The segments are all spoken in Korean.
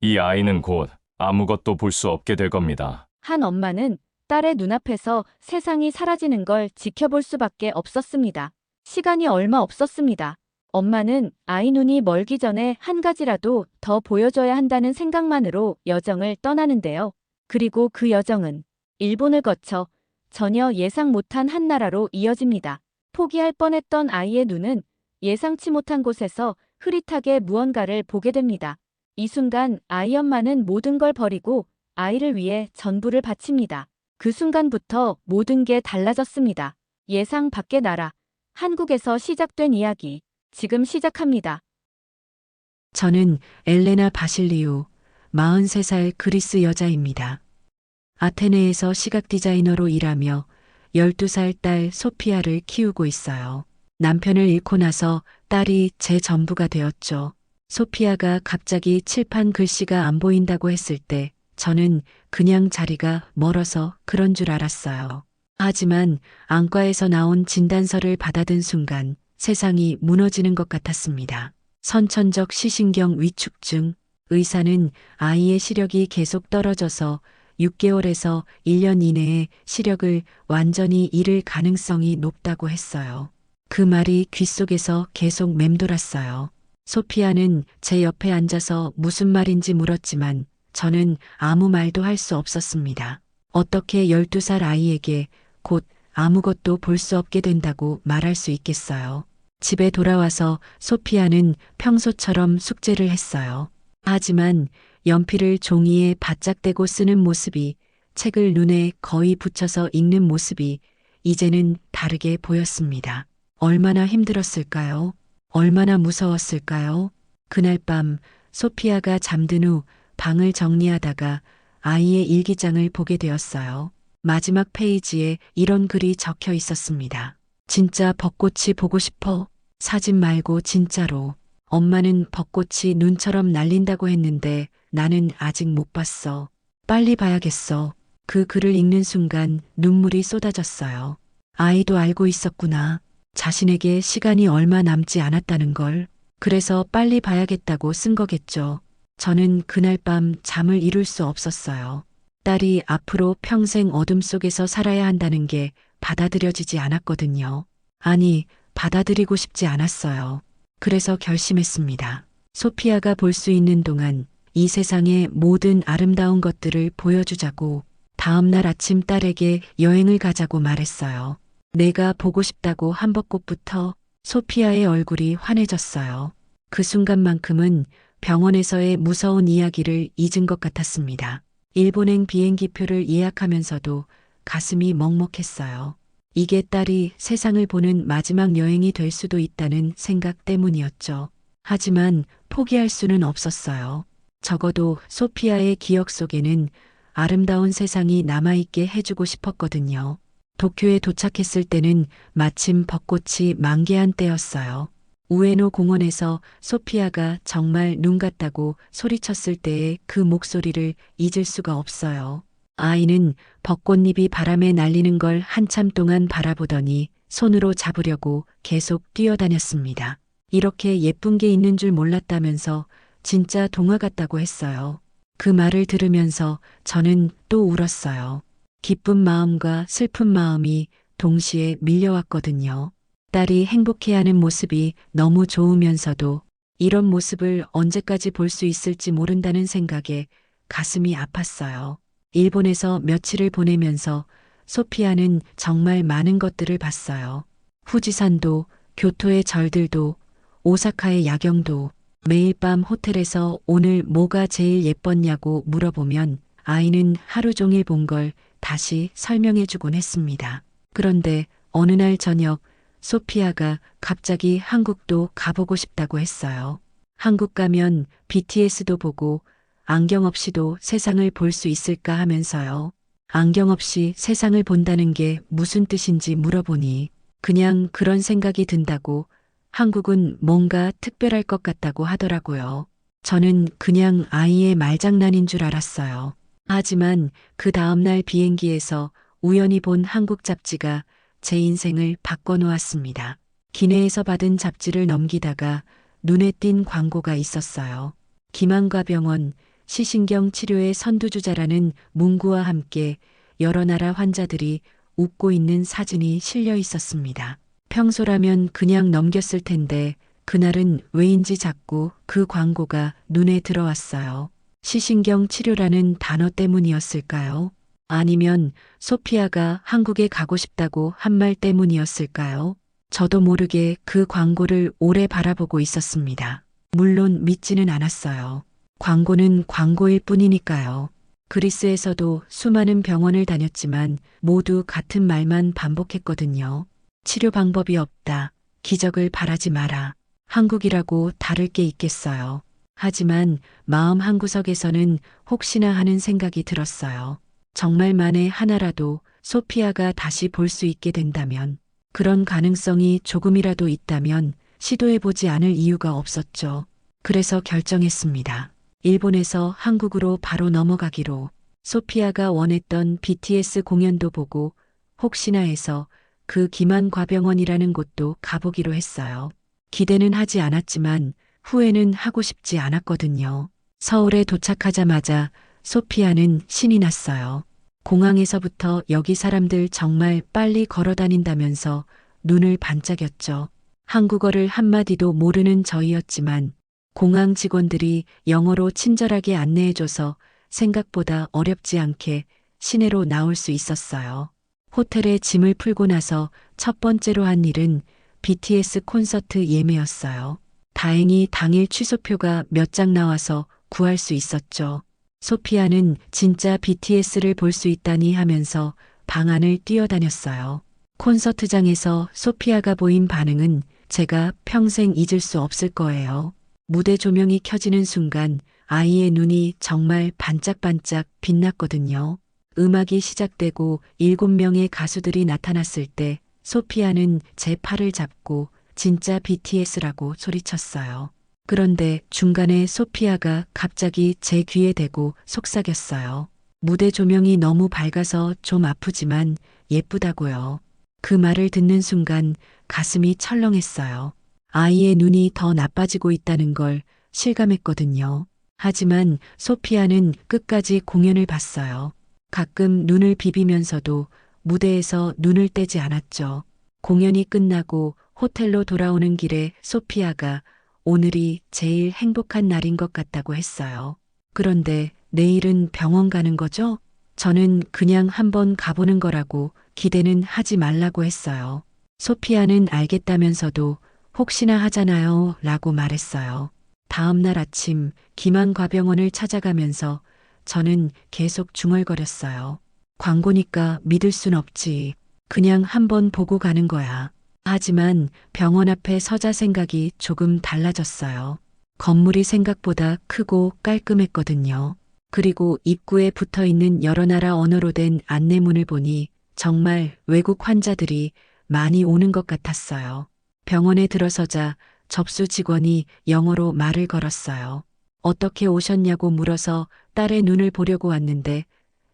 이 아이는 곧 아무것도 볼 수 없게 될 겁니다. 한 엄마는 딸의 눈앞에서 세상이 사라지는 걸 지켜볼 수밖에 없었습니다. 시간이 얼마 없었습니다. 엄마는 아이 눈이 멀기 전에 한 가지라도 더 보여줘야 한다는 생각만으로 여정을 떠나는데요. 그리고 그 여정은 일본을 거쳐 전혀 예상 못한 한 나라로 이어집니다. 포기할 뻔했던 아이의 눈은 예상치 못한 곳에서 흐릿하게 무언가를 보게 됩니다. 이 순간 아이 엄마는 모든 걸 버리고 아이를 위해 전부를 바칩니다. 그 순간부터 모든 게 달라졌습니다. 예상 밖의 나라, 한국에서 시작된 이야기, 지금 시작합니다. 저는 엘레나 바실리우, 43살 그리스 여자입니다. 아테네에서 시각 디자이너로 일하며 12살 딸 소피아를 키우고 있어요. 남편을 잃고 나서 딸이 제 전부가 되었죠. 소피아가 갑자기 칠판 글씨가 안 보인다고 했을 때 저는 그냥 자리가 멀어서 그런 줄 알았어요. 하지만 안과에서 나온 진단서를 받아든 순간 세상이 무너지는 것 같았습니다. 선천적 시신경 위축증, 의사는 아이의 시력이 계속 떨어져서 6개월에서 1년 이내에 시력을 완전히 잃을 가능성이 높다고 했어요. 그 말이 귓속에서 계속 맴돌았어요. 소피아는 제 옆에 앉아서 무슨 말인지 물었지만 저는 아무 말도 할 수 없었습니다. 어떻게 12살 아이에게 곧 아무것도 볼 수 없게 된다고 말할 수 있겠어요. 집에 돌아와서 소피아는 평소처럼 숙제를 했어요. 하지만 연필을 종이에 바짝 대고 쓰는 모습이, 책을 눈에 거의 붙여서 읽는 모습이 이제는 다르게 보였습니다. 얼마나 힘들었을까요? 얼마나 무서웠을까요? 그날 밤 소피아가 잠든 후 방을 정리하다가 아이의 일기장을 보게 되었어요. 마지막 페이지에 이런 글이 적혀 있었습니다. 진짜 벚꽃이 보고 싶어. 사진 말고 진짜로. 엄마는 벚꽃이 눈처럼 날린다고 했는데 나는 아직 못 봤어. 빨리 봐야겠어. 그 글을 읽는 순간 눈물이 쏟아졌어요. 아이도 알고 있었구나. 자신에게 시간이 얼마 남지 않았다는 걸. 그래서 빨리 봐야겠다고 쓴 거겠죠. 저는 그날 밤 잠을 이룰 수 없었어요. 딸이 앞으로 평생 어둠 속에서 살아야 한다는 게 받아들여지지 않았거든요. 아니, 받아들이고 싶지 않았어요. 그래서 결심했습니다. 소피아가 볼 수 있는 동안 이 세상의 모든 아름다운 것들을 보여주자고. 다음 날 아침 딸에게 여행을 가자고 말했어요. 내가 보고 싶다고 한 벚꽃부터. 소피아의 얼굴이 환해졌어요. 그 순간만큼은 병원에서의 무서운 이야기를 잊은 것 같았습니다. 일본행 비행기표를 예약하면서도 가슴이 먹먹했어요. 이게 딸이 세상을 보는 마지막 여행이 될 수도 있다는 생각 때문이었죠. 하지만 포기할 수는 없었어요. 적어도 소피아의 기억 속에는 아름다운 세상이 남아있게 해주고 싶었거든요. 도쿄에 도착했을 때는 마침 벚꽃이 만개한 때였어요. 우에노 공원에서 소피아가 정말 눈 같다고 소리쳤을 때의 그 목소리를 잊을 수가 없어요. 아이는 벚꽃잎이 바람에 날리는 걸 한참 동안 바라보더니 손으로 잡으려고 계속 뛰어다녔습니다. 이렇게 예쁜 게 있는 줄 몰랐다면서 진짜 동화 같다고 했어요. 그 말을 들으면서 저는 또 울었어요. 기쁜 마음과 슬픈 마음이 동시에 밀려왔거든요. 딸이 행복해하는 모습이 너무 좋으면서도 이런 모습을 언제까지 볼 수 있을지 모른다는 생각에 가슴이 아팠어요. 일본에서 며칠을 보내면서 소피아는 정말 많은 것들을 봤어요. 후지산도, 교토의 절들도, 오사카의 야경도. 매일 밤 호텔에서 오늘 뭐가 제일 예뻤냐고 물어보면 아이는 하루 종일 본 걸 다시 설명해주곤 했습니다. 그런데 어느 날 저녁 소피아가 갑자기 한국도 가보고 싶다고 했어요. 한국 가면 BTS도 보고 안경 없이도 세상을 볼 수 있을까 하면서요. 안경 없이 세상을 본다는 게 무슨 뜻인지 물어보니 그냥 그런 생각이 든다고, 한국은 뭔가 특별할 것 같다고 하더라고요. 저는 그냥 아이의 말장난인 줄 알았어요. 하지만 그 다음날 비행기에서 우연히 본 한국 잡지가 제 인생을 바꿔놓았습니다. 기내에서 받은 잡지를 넘기다가 눈에 띈 광고가 있었어요. 김한과 병원, 시신경 치료의 선두주자라는 문구와 함께 여러 나라 환자들이 웃고 있는 사진이 실려 있었습니다. 평소라면 그냥 넘겼을 텐데 그날은 왜인지 자꾸 그 광고가 눈에 들어왔어요. 시신경 치료라는 단어 때문이었을까요? 아니면 소피아가 한국에 가고 싶다고 한 말 때문이었을까요? 저도 모르게 그 광고를 오래 바라보고 있었습니다. 물론 믿지는 않았어요. 광고는 광고일 뿐이니까요. 그리스에서도 수많은 병원을 다녔지만 모두 같은 말만 반복했거든요. 치료 방법이 없다. 기적을 바라지 마라. 한국이라고 다를 게 있겠어요. 하지만 마음 한구석에서는 혹시나 하는 생각이 들었어요. 정말 만에 하나라도 소피아가 다시 볼 수 있게 된다면, 그런 가능성이 조금이라도 있다면 시도해보지 않을 이유가 없었죠. 그래서 결정했습니다. 일본에서 한국으로 바로 넘어가기로. 소피아가 원했던 BTS 공연도 보고 혹시나 해서 그 김한과병원이라는 곳도 가보기로 했어요. 기대는 하지 않았지만 후회는 하고 싶지 않았거든요. 서울에 도착하자마자 소피아는 신이 났어요. 공항에서부터 여기 사람들 정말 빨리 걸어 다닌다면서 눈을 반짝였죠. 한국어를 한마디도 모르는 저희였지만 공항 직원들이 영어로 친절하게 안내해줘서 생각보다 어렵지 않게 시내로 나올 수 있었어요. 호텔에 짐을 풀고 나서 첫 번째로 한 일은 BTS 콘서트 예매였어요. 다행히 당일 취소표가 몇 장 나와서 구할 수 있었죠. 소피아는 진짜 BTS를 볼 수 있다니 하면서 방 안을 뛰어다녔어요. 콘서트장에서 소피아가 보인 반응은 제가 평생 잊을 수 없을 거예요. 무대 조명이 켜지는 순간 아이의 눈이 정말 반짝반짝 빛났거든요. 음악이 시작되고 7명의 가수들이 나타났을 때 소피아는 제 팔을 잡고 진짜 BTS라고 소리쳤어요. 그런데 중간에 소피아가 갑자기 제 귀에 대고 속삭였어요. 무대 조명이 너무 밝아서 좀 아프지만 예쁘다고요. 그 말을 듣는 순간 가슴이 철렁했어요. 아이의 눈이 더 나빠지고 있다는 걸 실감했거든요. 하지만 소피아는 끝까지 공연을 봤어요. 가끔 눈을 비비면서도 무대에서 눈을 떼지 않았죠. 공연이 끝나고 호텔로 돌아오는 길에 소피아가 오늘이 제일 행복한 날인 것 같다고 했어요. 그런데 내일은 병원 가는 거죠? 저는 그냥 한번 가보는 거라고 기대는 하지 말라고 했어요. 소피아는 알겠다면서도 혹시나 하잖아요 라고 말했어요. 다음 날 아침 김한과병원을 찾아가면서 저는 계속 중얼거렸어요. 광고니까 믿을 순 없지. 그냥 한번 보고 가는 거야. 하지만 병원 앞에 서자 생각이 조금 달라졌어요. 건물이 생각보다 크고 깔끔했거든요. 그리고 입구에 붙어 있는 여러 나라 언어로 된 안내문을 보니 정말 외국 환자들이 많이 오는 것 같았어요. 병원에 들어서자 접수 직원이 영어로 말을 걸었어요. 어떻게 오셨냐고 물어서 딸의 눈을 보려고 왔는데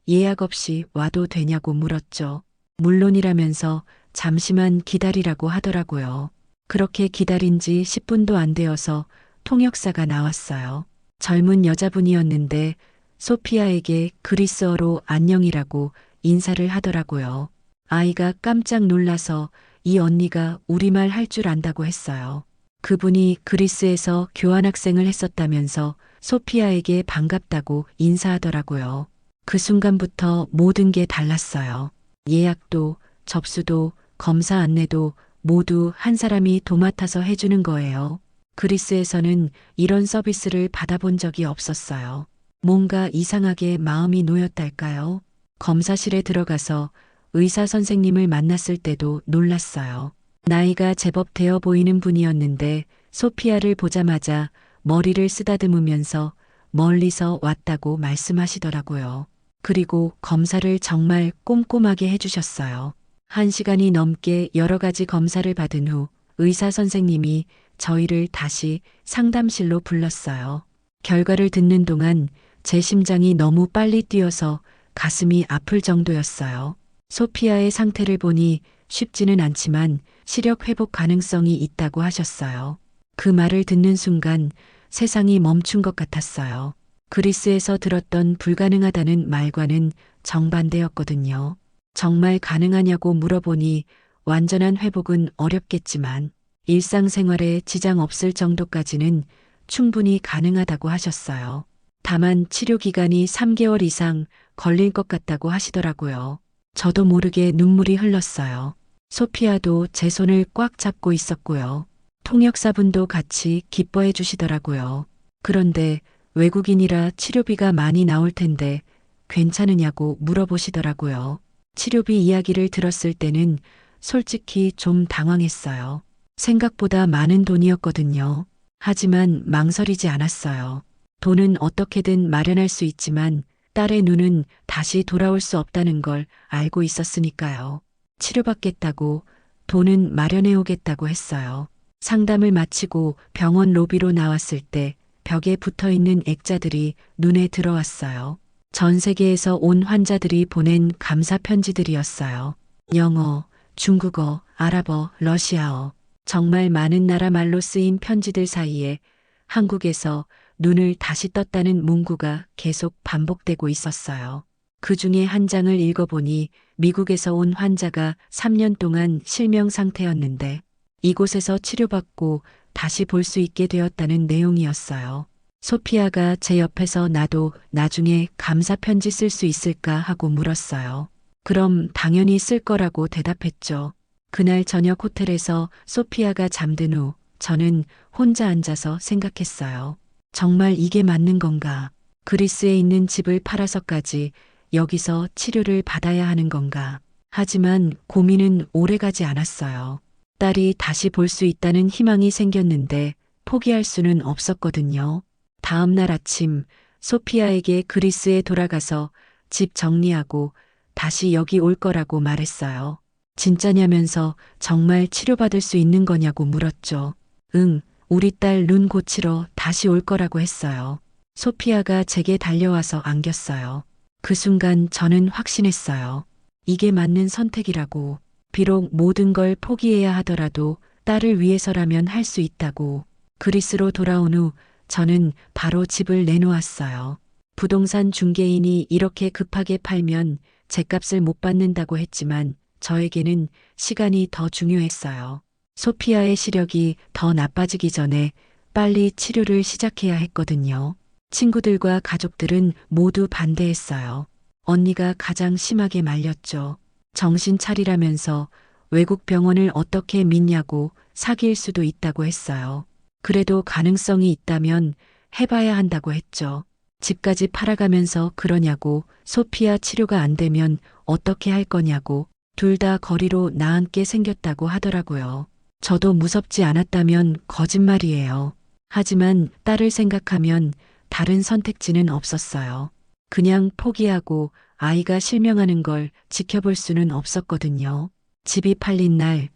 예약 없이 와도 되냐고 물었죠. 물론이라면서 잠시만 기다리라고 하더라고요. 그렇게 기다린 지 10분도 안 되어서 통역사가 나왔어요. 젊은 여자분이었는데 소피아에게 그리스어로 안녕이라고 인사를 하더라고요. 아이가 깜짝 놀라서 이 언니가 우리말 할 줄 안다고 했어요. 그분이 그리스에서 교환학생을 했었다면서 소피아에게 반갑다고 인사하더라고요. 그 순간부터 모든 게 달랐어요. 예약도, 접수도, 검사 안내도 모두 한 사람이 도맡아서 해주는 거예요. 그리스에서는 이런 서비스를 받아본 적이 없었어요. 뭔가 이상하게 마음이 놓였달까요? 검사실에 들어가서 의사 선생님을 만났을 때도 놀랐어요. 나이가 제법 되어 보이는 분이었는데 소피아를 보자마자 머리를 쓰다듬으면서 멀리서 왔다고 말씀하시더라고요. 그리고 검사를 정말 꼼꼼하게 해주셨어요. 1시간이 넘게 여러 가지 검사를 받은 후 의사 선생님이 저희를 다시 상담실로 불렀어요. 결과를 듣는 동안 제 심장이 너무 빨리 뛰어서 가슴이 아플 정도였어요. 소피아의 상태를 보니 쉽지는 않지만 시력 회복 가능성이 있다고 하셨어요. 그 말을 듣는 순간 세상이 멈춘 것 같았어요. 그리스에서 들었던 불가능하다는 말과는 정반대였거든요. 정말 가능하냐고 물어보니 완전한 회복은 어렵겠지만 일상생활에 지장 없을 정도까지는 충분히 가능하다고 하셨어요. 다만 치료 기간이 3개월 이상 걸릴 것 같다고 하시더라고요. 저도 모르게 눈물이 흘렀어요. 소피아도 제 손을 꽉 잡고 있었고요. 통역사분도 같이 기뻐해 주시더라고요. 그런데 외국인이라 치료비가 많이 나올 텐데 괜찮으냐고 물어보시더라고요. 치료비 이야기를 들었을 때는 솔직히 좀 당황했어요. 생각보다 많은 돈이었거든요. 하지만 망설이지 않았어요. 돈은 어떻게든 마련할 수 있지만 딸의 눈은 다시 돌아올 수 없다는 걸 알고 있었으니까요. 치료받겠다고 돈은 마련해 오겠다고 했어요. 상담을 마치고 병원 로비로 나왔을 때 벽에 붙어 있는 액자들이 눈에 들어왔어요. 전 세계에서 온 환자들이 보낸 감사 편지들이었어요. 영어, 중국어, 아랍어, 러시아어. 정말 많은 나라 말로 쓰인 편지들 사이에 한국에서 눈을 다시 떴다는 문구가 계속 반복되고 있었어요. 그 중에 한 장을 읽어보니 미국에서 온 환자가 3년 동안 실명 상태였는데 이곳에서 치료받고 다시 볼 수 있게 되었다는 내용이었어요. 소피아가 제 옆에서 나도 나중에 감사 편지 쓸 수 있을까 하고 물었어요. 그럼 당연히 쓸 거라고 대답했죠. 그날 저녁 호텔에서 소피아가 잠든 후 저는 혼자 앉아서 생각했어요. 정말 이게 맞는 건가? 그리스에 있는 집을 팔아서까지 여기서 치료를 받아야 하는 건가? 하지만 고민은 오래가지 않았어요. 딸이 다시 볼 수 있다는 희망이 생겼는데 포기할 수는 없었거든요. 다음 날 아침 소피아에게 그리스에 돌아가서 집 정리하고 다시 여기 올 거라고 말했어요. 진짜냐면서 정말 치료받을 수 있는 거냐고 물었죠. 응, 우리 딸 눈 고치러 다시 올 거라고 했어요. 소피아가 제게 달려와서 안겼어요. 그 순간 저는 확신했어요. 이게 맞는 선택이라고. 비록 모든 걸 포기해야 하더라도 딸을 위해서라면 할 수 있다고. 그리스로 돌아온 후 저는 바로 집을 내놓았어요. 부동산 중개인이 이렇게 급하게 팔면 제값을 못 받는다고 했지만 저에게는 시간이 더 중요했어요. 소피아의 시력이 더 나빠지기 전에 빨리 치료를 시작해야 했거든요. 친구들과 가족들은 모두 반대했어요. 언니가 가장 심하게 말렸죠. 정신 차리라면서 외국 병원을 어떻게 믿냐고 사기일 수도 있다고 했어요. 그래도 가능성이 있다면 해봐야 한다고 했죠. 집까지 팔아가면서 그러냐고, 소피아 치료가 안 되면 어떻게 할 거냐고, 둘 다 거리로 나앉게 생겼다고 하더라고요. 저도 무섭지 않았다면 거짓말이에요. 하지만 딸을 생각하면 다른 선택지는 없었어요. 그냥 포기하고 아이가 실명하는 걸 지켜볼 수는 없었거든요. 집이 팔린 날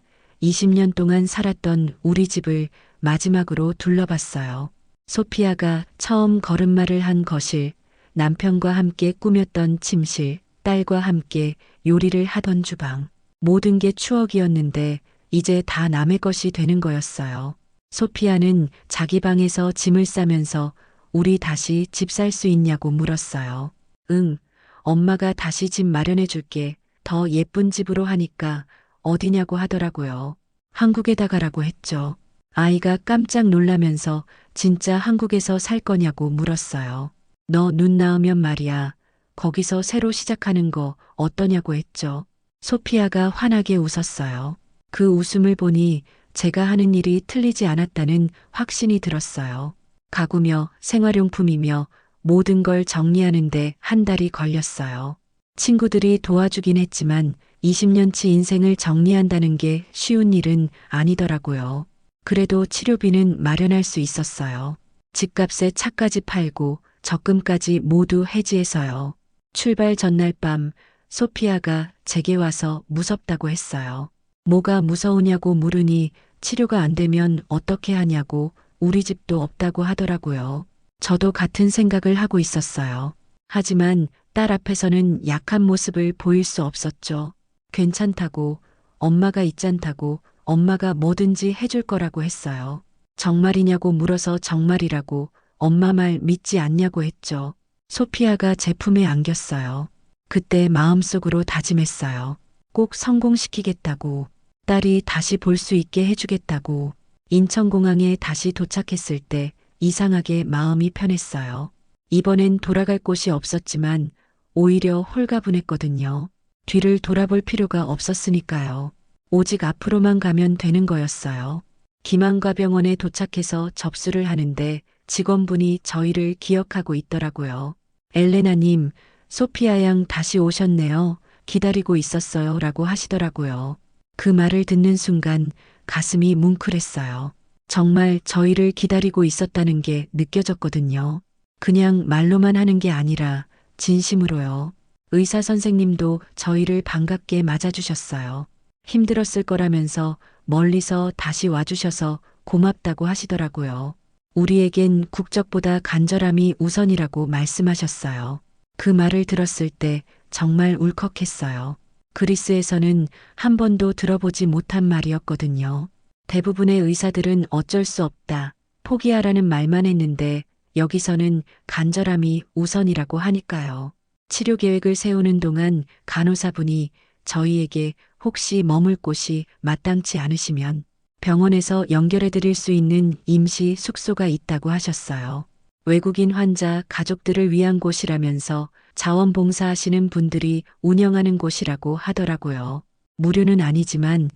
20년 동안 살았던 우리 집을 마지막으로 둘러봤어요. 소피아가 처음 걸음마를 한 거실, 남편과 함께 꾸몄던 침실, 딸과 함께 요리를 하던 주방. 모든 게 추억이었는데 이제 다 남의 것이 되는 거였어요. 소피아는 자기 방에서 짐을 싸면서 우리 다시 집 살 수 있냐고 물었어요. 응, 엄마가 다시 집 마련해 줄게. 더 예쁜 집으로 하니까 어디냐고 하더라고요. 한국에다 가라고 했죠. 아이가 깜짝 놀라면서 진짜 한국에서 살 거냐고 물었어요. 너 눈 나으면 말이야. 거기서 새로 시작하는 거 어떠냐고 했죠. 소피아가 환하게 웃었어요. 그 웃음을 보니 제가 하는 일이 틀리지 않았다는 확신이 들었어요. 가구며 생활용품이며 모든 걸 정리하는데 한 달이 걸렸어요. 친구들이 도와주긴 했지만 20년치 인생을 정리한다는 게 쉬운 일은 아니더라고요. 그래도 치료비는 마련할 수 있었어요. 집값에 차까지 팔고 적금까지 모두 해지해서요. 출발 전날 밤 소피아가 제게 와서 무섭다고 했어요. 뭐가 무서우냐고 물으니 치료가 안 되면 어떻게 하냐고, 우리 집도 없다고 하더라고요. 저도 같은 생각을 하고 있었어요. 하지만 딸 앞에서는 약한 모습을 보일 수 없었죠. 괜찮다고, 엄마가 있잖다고, 엄마가 뭐든지 해줄 거라고 했어요. 정말이냐고 물어서 정말이라고, 엄마 말 믿지 않냐고 했죠. 소피아가 제 품에 안겼어요. 그때 마음속으로 다짐했어요. 꼭 성공시키겠다고, 딸이 다시 볼 수 있게 해주겠다고. 인천공항에 다시 도착했을 때 이상하게 마음이 편했어요. 이번엔 돌아갈 곳이 없었지만 오히려 홀가분했거든요. 뒤를 돌아볼 필요가 없었으니까요. 오직 앞으로만 가면 되는 거였어요. 김한과병원에 도착해서 접수를 하는데 직원분이 저희를 기억하고 있더라고요. 엘레나님, 소피아 양 다시 오셨네요. 기다리고 있었어요. 라고 하시더라고요. 그 말을 듣는 순간 가슴이 뭉클했어요. 정말 저희를 기다리고 있었다는 게 느껴졌거든요. 그냥 말로만 하는 게 아니라 진심으로요. 의사 선생님도 저희를 반갑게 맞아주셨어요. 힘들었을 거라면서 멀리서 다시 와주셔서 고맙다고 하시더라고요. 우리에겐 국적보다 간절함이 우선이라고 말씀하셨어요. 그 말을 들었을 때 정말 울컥했어요. 그리스에서는 한 번도 들어보지 못한 말이었거든요. 대부분의 의사들은 어쩔 수 없다, 포기하라는 말만 했는데 여기서는 간절함이 우선이라고 하니까요. 치료 계획을 세우는 동안 간호사분이 저희에게 혹시 머물 곳이 마땅치 않으시면 병원에서 연결해 드릴 수 있는 임시 숙소가 있다고 하셨어요. 외국인 환자 가족들을 위한 곳이라면서 자원봉사하시는 분들이 운영하는 곳이라고 하더라고요. 무료는 아니지만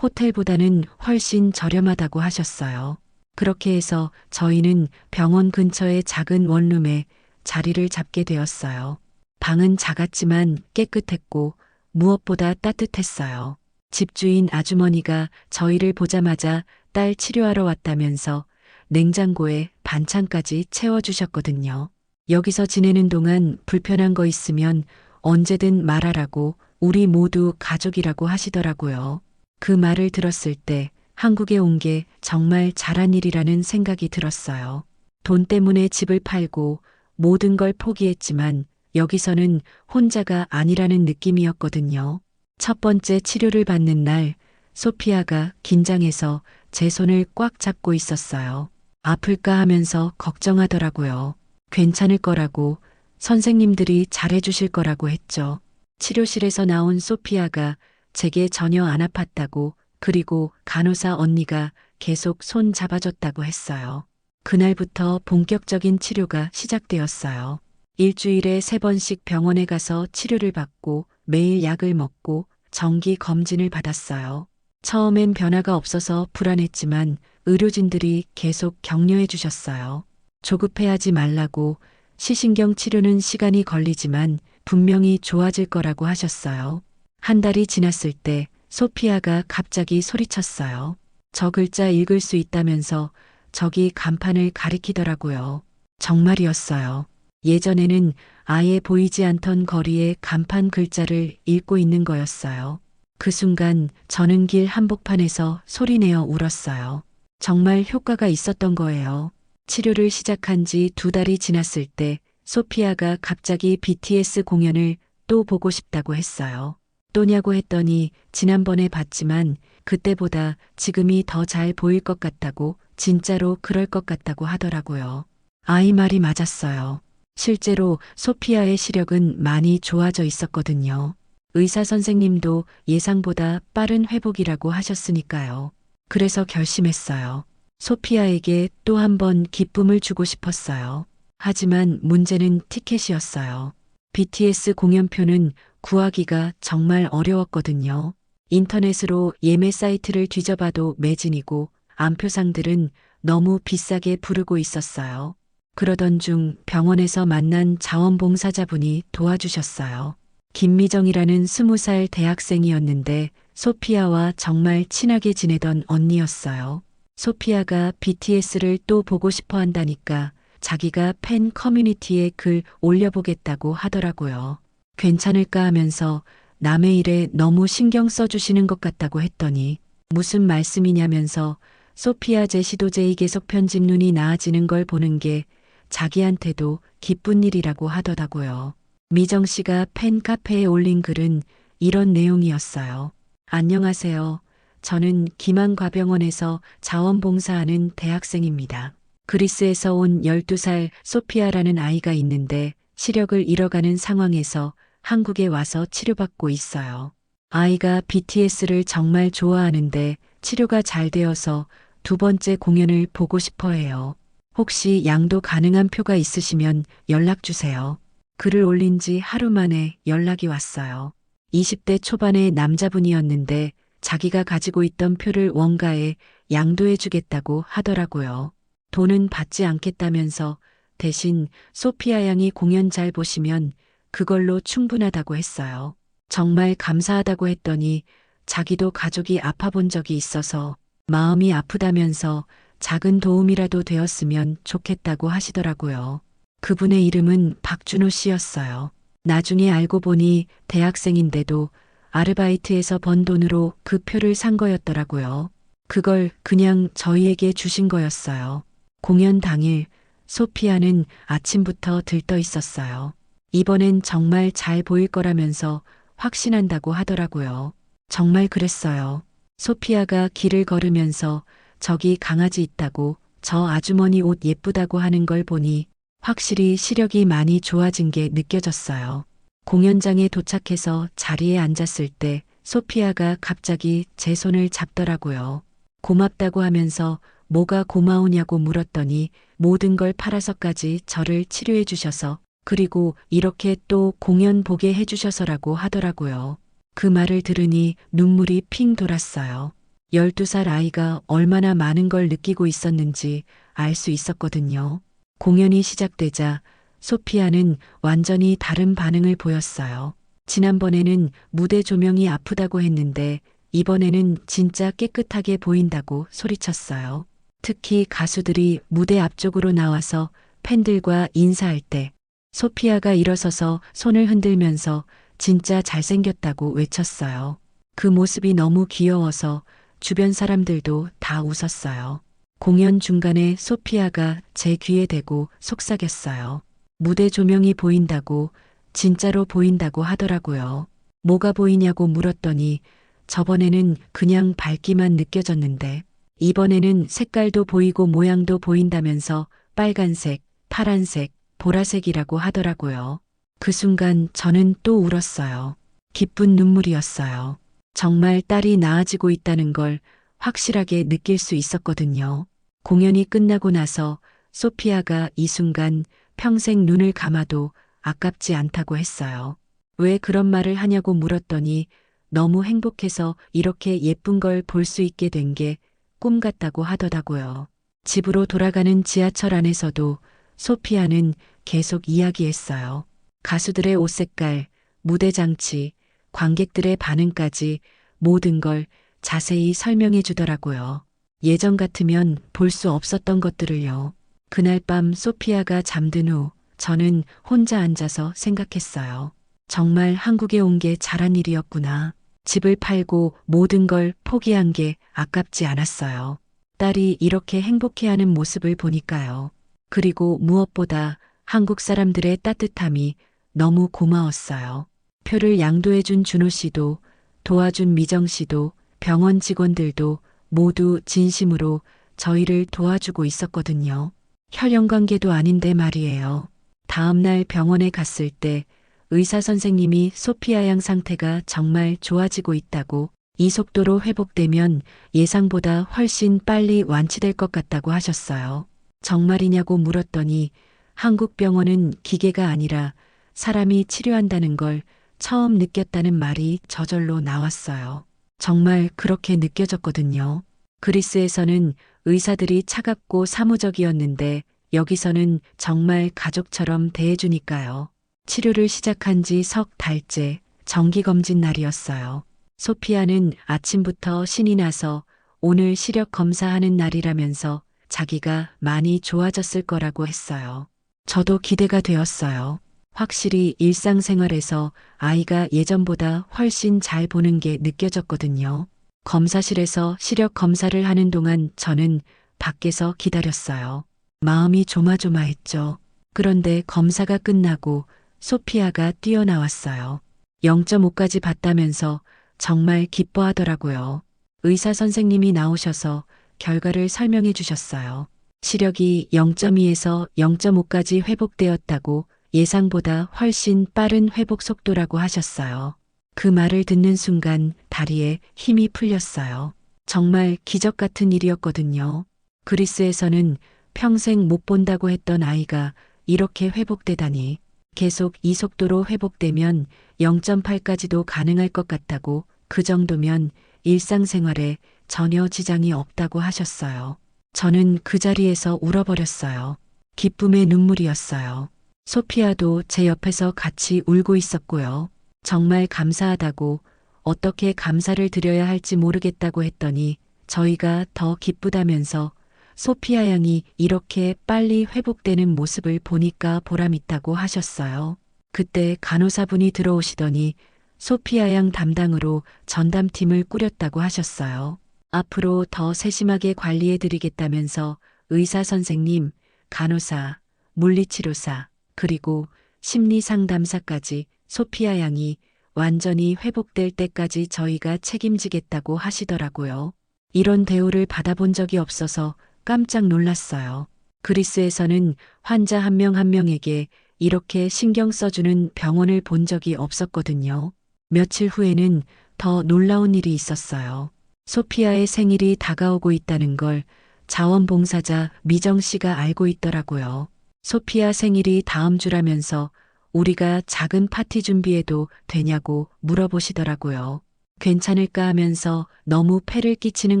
호텔보다는 훨씬 저렴하다고 하셨어요. 그렇게 해서 저희는 병원 근처의 작은 원룸에 자리를 잡게 되었어요. 방은 작았지만 깨끗했고 무엇보다 따뜻했어요. 집주인 아주머니가 저희를 보자마자 딸 치료하러 왔다면서 냉장고에 반찬까지 채워주셨거든요. 여기서 지내는 동안 불편한 거 있으면 언제든 말하라고, 우리 모두 가족이라고 하시더라고요. 그 말을 들었을 때 한국에 온 게 정말 잘한 일이라는 생각이 들었어요. 돈 때문에 집을 팔고 모든 걸 포기했지만 여기서는 혼자가 아니라는 느낌이었거든요. 첫 번째 치료를 받는 날, 소피아가 긴장해서 제 손을 꽉 잡고 있었어요. 아플까 하면서 걱정하더라고요. 괜찮을 거라고, 선생님들이 잘해주실 거라고 했죠. 치료실에서 나온 소피아가 제게 전혀 안 아팠다고, 그리고 간호사 언니가 계속 손 잡아줬다고 했어요. 그날부터 본격적인 치료가 시작되었어요. 일주일에 3번씩 병원에 가서 치료를 받고 매일 약을 먹고 정기 검진을 받았어요. 처음엔 변화가 없어서 불안했지만 의료진들이 계속 격려해 주셨어요. 조급해하지 말라고, 시신경 치료는 시간이 걸리지만 분명히 좋아질 거라고 하셨어요. 한 달이 지났을 때 소피아가 갑자기 소리쳤어요. 저 글자 읽을 수 있다면서 저기 간판을 가리키더라고요. 정말이었어요. 예전에는 아예 보이지 않던 거리에 간판 글자를 읽고 있는 거였어요. 그 순간 저는 길 한복판에서 소리내어 울었어요. 정말 효과가 있었던 거예요. 치료를 시작한 지 2달이 지났을 때 소피아가 갑자기 BTS 공연을 또 보고 싶다고 했어요. 또냐고 했더니 지난번에 봤지만 그때보다 지금이 더 잘 보일 것 같다고, 진짜로 그럴 것 같다고 하더라고요. 아이 말이 맞았어요. 실제로 소피아의 시력은 많이 좋아져 있었거든요. 의사 선생님도 예상보다 빠른 회복이라고 하셨으니까요. 그래서 결심했어요. 소피아에게 또 한 번 기쁨을 주고 싶었어요. 하지만 문제는 티켓이었어요. BTS 공연표는 구하기가 정말 어려웠거든요. 인터넷으로 예매 사이트를 뒤져봐도 매진이고 암표상들은 너무 비싸게 부르고 있었어요. 그러던 중 병원에서 만난 자원봉사자분이 도와주셨어요. 김미정이라는 20살 대학생이었는데 소피아와 정말 친하게 지내던 언니였어요. 소피아가 BTS를 또 보고 싶어 한다니까 자기가 팬 커뮤니티에 글 올려보겠다고 하더라고요. 괜찮을까 하면서 남의 일에 너무 신경 써주시는 것 같다고 했더니 무슨 말씀이냐면서 소피아 제시도 제이 계속 편집 눈이 나아지는 걸 보는 게 자기한테도 기쁜 일이라고 하더라고요. 미정 씨가 팬 카페에 올린 글은 이런 내용이었어요. 안녕하세요. 저는 김한과병원에서 자원봉사하는 대학생입니다. 그리스에서 온 12살 소피아라는 아이가 있는데 시력을 잃어가는 상황에서 한국에 와서 치료받고 있어요. 아이가 BTS를 정말 좋아하는데 치료가 잘 되어서 두 번째 공연을 보고 싶어 해요. 혹시 양도 가능한 표가 있으시면 연락 주세요. 글을 올린 지 하루 만에 연락이 왔어요. 20대 초반의 남자분이었는데 자기가 가지고 있던 표를 원가에 양도해 주겠다고 하더라고요. 돈은 받지 않겠다면서 대신 소피아 양이 공연 잘 보시면 그걸로 충분하다고 했어요. 정말 감사하다고 했더니 자기도 가족이 아파본 적이 있어서 마음이 아프다면서 작은 도움이라도 되었으면 좋겠다고 하시더라고요. 그분의 이름은 박준호 씨였어요. 나중에 알고 보니 대학생인데도 아르바이트에서 번 돈으로 그 표를 산 거였더라고요. 그걸 그냥 저희에게 주신 거였어요. 공연 당일 소피아는 아침부터 들떠 있었어요. 이번엔 정말 잘 보일 거라면서 확신한다고 하더라고요. 정말 그랬어요. 소피아가 길을 걸으면서 저기 강아지 있다고 저 아주머니 옷 예쁘다고 하는 걸 보니 확실히 시력이 많이 좋아진 게 느껴졌어요. 공연장에 도착해서 자리에 앉았을 때 소피아가 갑자기 제 손을 잡더라고요. 고맙다고 하면서 뭐가 고마우냐고 물었더니 모든 걸 팔아서까지 저를 치료해 주셔서 그리고 이렇게 또 공연 보게 해주셔서라고 하더라고요. 그 말을 들으니 눈물이 핑 돌았어요. 12살 아이가 얼마나 많은 걸 느끼고 있었는지 알 수 있었거든요. 공연이 시작되자 소피아는 완전히 다른 반응을 보였어요. 지난번에는 무대 조명이 아프다고 했는데 이번에는 진짜 깨끗하게 보인다고 소리쳤어요. 특히 가수들이 무대 앞쪽으로 나와서 팬들과 인사할 때 소피아가 일어서서 손을 흔들면서 진짜 잘생겼다고 외쳤어요. 그 모습이 너무 귀여워서 주변 사람들도 다 웃었어요. 공연 중간에 소피아가 제 귀에 대고 속삭였어요. 무대 조명이 보인다고, 진짜로 보인다고 하더라고요. 뭐가 보이냐고 물었더니 저번에는 그냥 밝기만 느껴졌는데 이번에는 색깔도 보이고 모양도 보인다면서 빨간색, 파란색, 보라색이라고 하더라고요. 그 순간 저는 또 울었어요. 기쁜 눈물이었어요. 정말 딸이 나아지고 있다는 걸 확실하게 느낄 수 있었거든요. 공연이 끝나고 나서 소피아가 이 순간 평생 눈을 감아도 아깝지 않다고 했어요. 왜 그런 말을 하냐고 물었더니 너무 행복해서 이렇게 예쁜 걸 볼 수 있게 된 게 꿈 같다고 하더라고요. 집으로 돌아가는 지하철 안에서도 소피아는 계속 이야기했어요. 가수들의 옷 색깔, 무대 장치, 관객들의 반응까지 모든 걸 자세히 설명해 주더라고요. 예전 같으면 볼 수 없었던 것들을요. 그날 밤 소피아가 잠든 후 저는 혼자 앉아서 생각했어요. 정말 한국에 온 게 잘한 일이었구나. 집을 팔고 모든 걸 포기한 게 아깝지 않았어요. 딸이 이렇게 행복해하는 모습을 보니까요. 그리고 무엇보다 한국 사람들의 따뜻함이 너무 고마웠어요. 표를 양도해준 준호 씨도 도와준 미정 씨도 병원 직원들도 모두 진심으로 저희를 도와주고 있었거든요. 혈연 관계도 아닌데 말이에요. 다음날 병원에 갔을 때 의사 선생님이 소피아 양 상태가 정말 좋아지고 있다고 이 속도로 회복되면 예상보다 훨씬 빨리 완치될 것 같다고 하셨어요. 정말이냐고 물었더니 한국 병원은 기계가 아니라 사람이 치료한다는 걸 처음 느꼈다는 말이 저절로 나왔어요. 정말 그렇게 느껴졌거든요. 그리스에서는 의사들이 차갑고 사무적이었는데 여기서는 정말 가족처럼 대해주니까요. 치료를 시작한 지 석 달째 정기검진 날이었어요. 소피아는 아침부터 신이 나서 오늘 시력 검사하는 날이라면서 자기가 많이 좋아졌을 거라고 했어요. 저도 기대가 되었어요. 확실히 일상생활에서 아이가 예전보다 훨씬 잘 보는 게 느껴졌거든요. 검사실에서 시력 검사를 하는 동안 저는 밖에서 기다렸어요. 마음이 조마조마했죠. 그런데 검사가 끝나고 소피아가 뛰어나왔어요. 0.5까지 봤다면서 정말 기뻐하더라고요. 의사 선생님이 나오셔서 결과를 설명해 주셨어요. 시력이 0.2에서 0.5까지 회복되었다고 예상보다 훨씬 빠른 회복 속도라고 하셨어요. 그 말을 듣는 순간 다리에 힘이 풀렸어요. 정말 기적 같은 일이었거든요. 그리스에서는 평생 못 본다고 했던 아이가 이렇게 회복되다니. 계속 이 속도로 회복되면 0.8까지도 가능할 것 같다고, 그 정도면 일상생활에 전혀 지장이 없다고 하셨어요. 저는 그 자리에서 울어버렸어요. 기쁨의 눈물이었어요. 소피아도 제 옆에서 같이 울고 있었고요. 정말 감사하다고, 어떻게 감사를 드려야 할지 모르겠다고 했더니 저희가 더 기쁘다면서 소피아 양이 이렇게 빨리 회복되는 모습을 보니까 보람있다고 하셨어요. 그때 간호사분이 들어오시더니 소피아 양 담당으로 전담팀을 꾸렸다고 하셨어요. 앞으로 더 세심하게 관리해드리겠다면서 의사 선생님, 간호사, 물리치료사, 그리고 심리상담사까지 소피아 양이 완전히 회복될 때까지 저희가 책임지겠다고 하시더라고요. 이런 대우를 받아본 적이 없어서 깜짝 놀랐어요. 그리스에서는 환자 한 명 한 명에게 이렇게 신경 써주는 병원을 본 적이 없었거든요. 며칠 후에는 더 놀라운 일이 있었어요. 소피아의 생일이 다가오고 있다는 걸 자원봉사자 미정 씨가 알고 있더라고요. 소피아 생일이 다음 주라면서 우리가 작은 파티 준비해도 되냐고 물어보시더라고요. 괜찮을까 하면서 너무 폐를 끼치는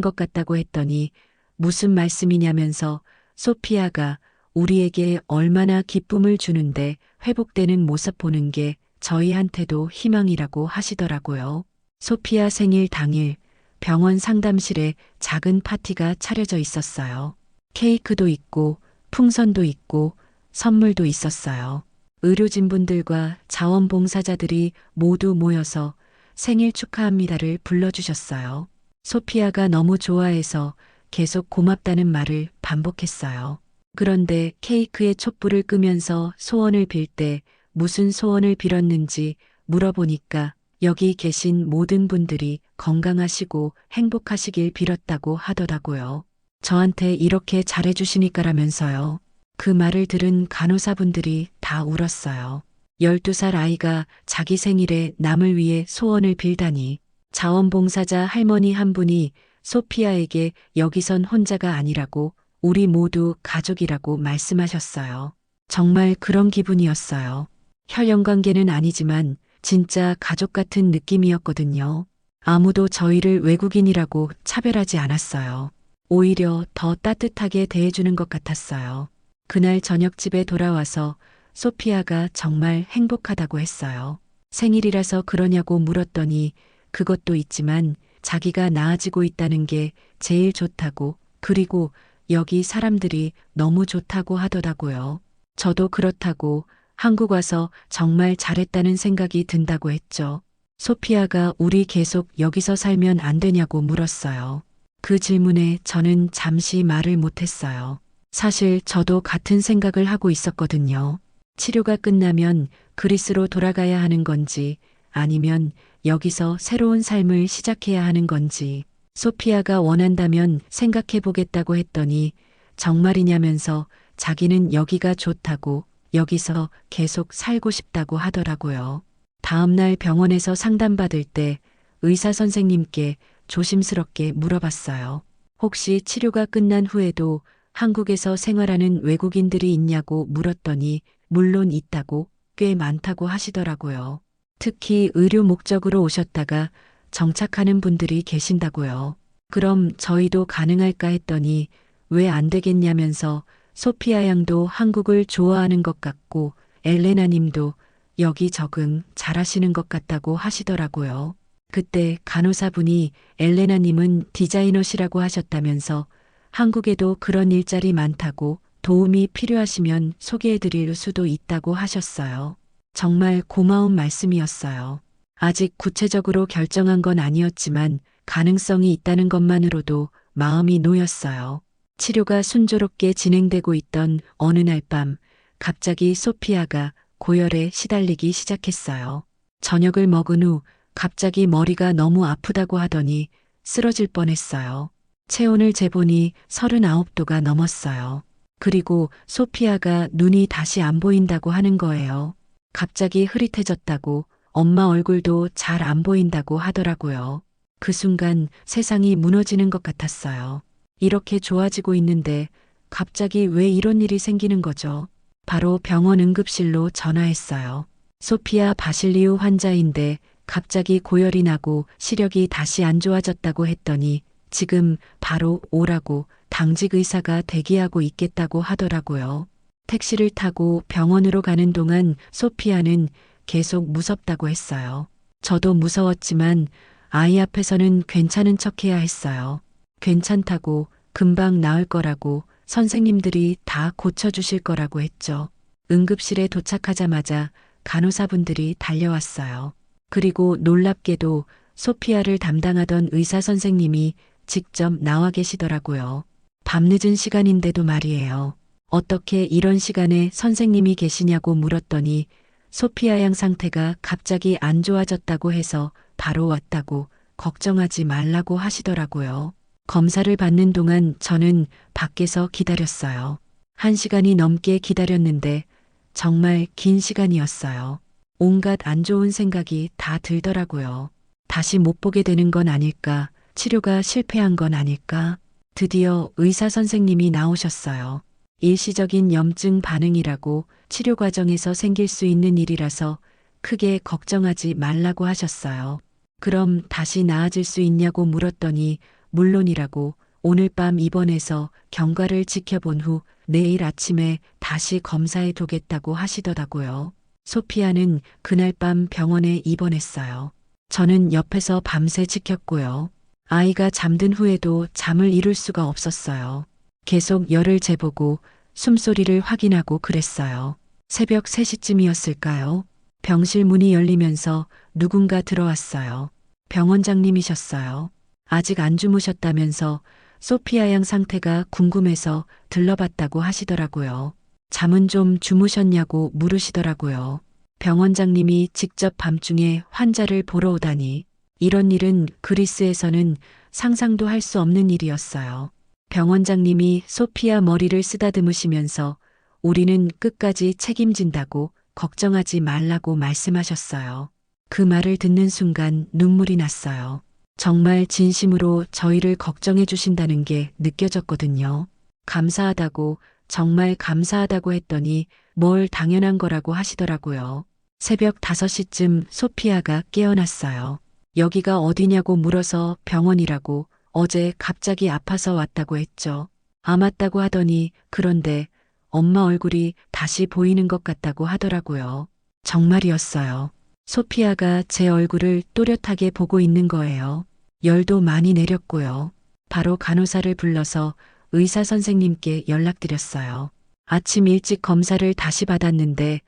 것 같다고 했더니 무슨 말씀이냐면서 소피아가 우리에게 얼마나 기쁨을 주는데 회복되는 모습 보는 게 저희한테도 희망이라고 하시더라고요. 소피아 생일 당일 병원 상담실에 작은 파티가 차려져 있었어요. 케이크도 있고 풍선도 있고 선물도 있었어요. 의료진분들과 자원봉사자들이 모두 모여서 생일 축하합니다를 불러주셨어요. 소피아가 너무 좋아해서 계속 고맙다는 말을 반복했어요. 그런데 케이크에 촛불을 끄면서 소원을 빌 때 무슨 소원을 빌었는지 물어보니까 여기 계신 모든 분들이 건강하시고 행복하시길 빌었다고 하더라고요. 저한테 이렇게 잘해주시니까라면서요. 그 말을 들은 간호사분들이 다 울었어요. 12살 아이가 자기 생일에 남을 위해 소원을 빌다니. 자원봉사자 할머니 한 분이 소피아에게 여기선 혼자가 아니라고, 우리 모두 가족이라고 말씀하셨어요. 정말 그런 기분이었어요. 혈연관계는 아니지만 진짜 가족 같은 느낌이었거든요. 아무도 저희를 외국인이라고 차별하지 않았어요. 오히려 더 따뜻하게 대해주는 것 같았어요. 그날 저녁 집에 돌아와서 소피아가 정말 행복하다고 했어요. 생일이라서 그러냐고 물었더니 그것도 있지만 자기가 나아지고 있다는 게 제일 좋다고, 그리고 여기 사람들이 너무 좋다고 하더라고요. 저도 그렇다고, 한국 와서 정말 잘했다는 생각이 든다고 했죠. 소피아가 우리 계속 여기서 살면 안 되냐고 물었어요. 그 질문에 저는 잠시 말을 못했어요. 사실 저도 같은 생각을 하고 있었거든요. 치료가 끝나면 그리스로 돌아가야 하는 건지 아니면 여기서 새로운 삶을 시작해야 하는 건지. 소피아가 원한다면 생각해 보겠다고 했더니 정말이냐면서 자기는 여기가 좋다고, 여기서 계속 살고 싶다고 하더라고요. 다음날 병원에서 상담받을 때 의사 선생님께 조심스럽게 물어봤어요. 혹시 치료가 끝난 후에도 한국에서 생활하는 외국인들이 있냐고 물었더니 물론 있다고, 꽤 많다고 하시더라고요. 특히 의료 목적으로 오셨다가 정착하는 분들이 계신다고요. 그럼 저희도 가능할까 했더니 왜 안 되겠냐면서 소피아 양도 한국을 좋아하는 것 같고 엘레나 님도 여기 적응 잘하시는 것 같다고 하시더라고요. 그때 간호사분이 엘레나 님은 디자이너시라고 하셨다면서 한국에도 그런 일자리 많다고, 도움이 필요하시면 소개해드릴 수도 있다고 하셨어요. 정말 고마운 말씀이었어요. 아직 구체적으로 결정한 건 아니었지만 가능성이 있다는 것만으로도 마음이 놓였어요. 치료가 순조롭게 진행되고 있던 어느 날 밤, 갑자기 소피아가 고열에 시달리기 시작했어요. 저녁을 먹은 후 갑자기 머리가 너무 아프다고 하더니 쓰러질 뻔했어요. 체온을 재보니 39도가 넘었어요. 그리고 소피아가 눈이 다시 안 보인다고 하는 거예요. 갑자기 흐릿해졌다고, 엄마 얼굴도 잘 안 보인다고 하더라고요. 그 순간 세상이 무너지는 것 같았어요. 이렇게 좋아지고 있는데 갑자기 왜 이런 일이 생기는 거죠? 바로 병원 응급실로 전화했어요. 소피아 바실리우 환자인데 갑자기 고열이 나고 시력이 다시 안 좋아졌다고 했더니 지금 바로 오라고 당직 의사가 대기하고 있겠다고 하더라고요. 택시를 타고 병원으로 가는 동안 소피아는 계속 무섭다고 했어요. 저도 무서웠지만 아이 앞에서는 괜찮은 척 해야 했어요. 괜찮다고, 금방 나을 거라고, 선생님들이 다 고쳐주실 거라고 했죠. 응급실에 도착하자마자 간호사분들이 달려왔어요. 그리고 놀랍게도 소피아를 담당하던 의사 선생님이 직접 나와 계시더라고요. 밤늦은 시간인데도 말이에요. 어떻게 이런 시간에 선생님이 계시냐고 물었더니 소피아 양 상태가 갑자기 안 좋아졌다고 해서 바로 왔다고 걱정하지 말라고 하시더라고요. 검사를 받는 동안 저는 밖에서 기다렸어요. 1시간이 넘게 기다렸는데 정말 긴 시간이었어요. 온갖 안 좋은 생각이 다 들더라고요. 다시 못 보게 되는 건 아닐까? 치료가 실패한 건 아닐까? 드디어 의사 선생님이 나오셨어요. 일시적인 염증 반응이라고 치료 과정에서 생길 수 있는 일이라서 크게 걱정하지 말라고 하셨어요. 그럼 다시 나아질 수 있냐고 물었더니 물론이라고 오늘 밤 입원해서 경과를 지켜본 후 내일 아침에 다시 검사해 두겠다고 하시더라고요. 소피아는 그날 밤 병원에 입원했어요. 저는 옆에서 밤새 지켰고요. 아이가 잠든 후에도 잠을 이룰 수가 없었어요. 계속 열을 재보고 숨소리를 확인하고 그랬어요. 새벽 3시쯤이었을까요? 병실 문이 열리면서 누군가 들어왔어요. 병원장님이셨어요. 아직 안 주무셨다면서 소피아 양 상태가 궁금해서 들러봤다고 하시더라고요. 잠은 좀 주무셨냐고 물으시더라고요. 병원장님이 직접 밤중에 환자를 보러 오다니 이런 일은 그리스에서는 상상도 할 수 없는 일이었어요. 병원장님이 소피아 머리를 쓰다듬으시면서 우리는 끝까지 책임진다고 걱정하지 말라고 말씀하셨어요. 그 말을 듣는 순간 눈물이 났어요. 정말 진심으로 저희를 걱정해 주신다는 게 느껴졌거든요. 감사하다고, 정말 감사하다고 했더니 뭘 당연한 거라고 하시더라고요. 새벽 5시쯤 소피아가 깨어났어요. 여기가 어디냐고 물어서 병원이라고 어제 갑자기 아파서 왔다고 했죠. 아맞다고 하더니 그런데 엄마 얼굴이 다시 보이는 것 같다고 하더라고요. 정말이었어요. 소피아가 제 얼굴을 또렷하게 보고 있는 거예요. 열도 많이 내렸고요. 바로 간호사를 불러서 의사 선생님께 연락드렸어요. 아침 일찍 검사를 다시 받았는데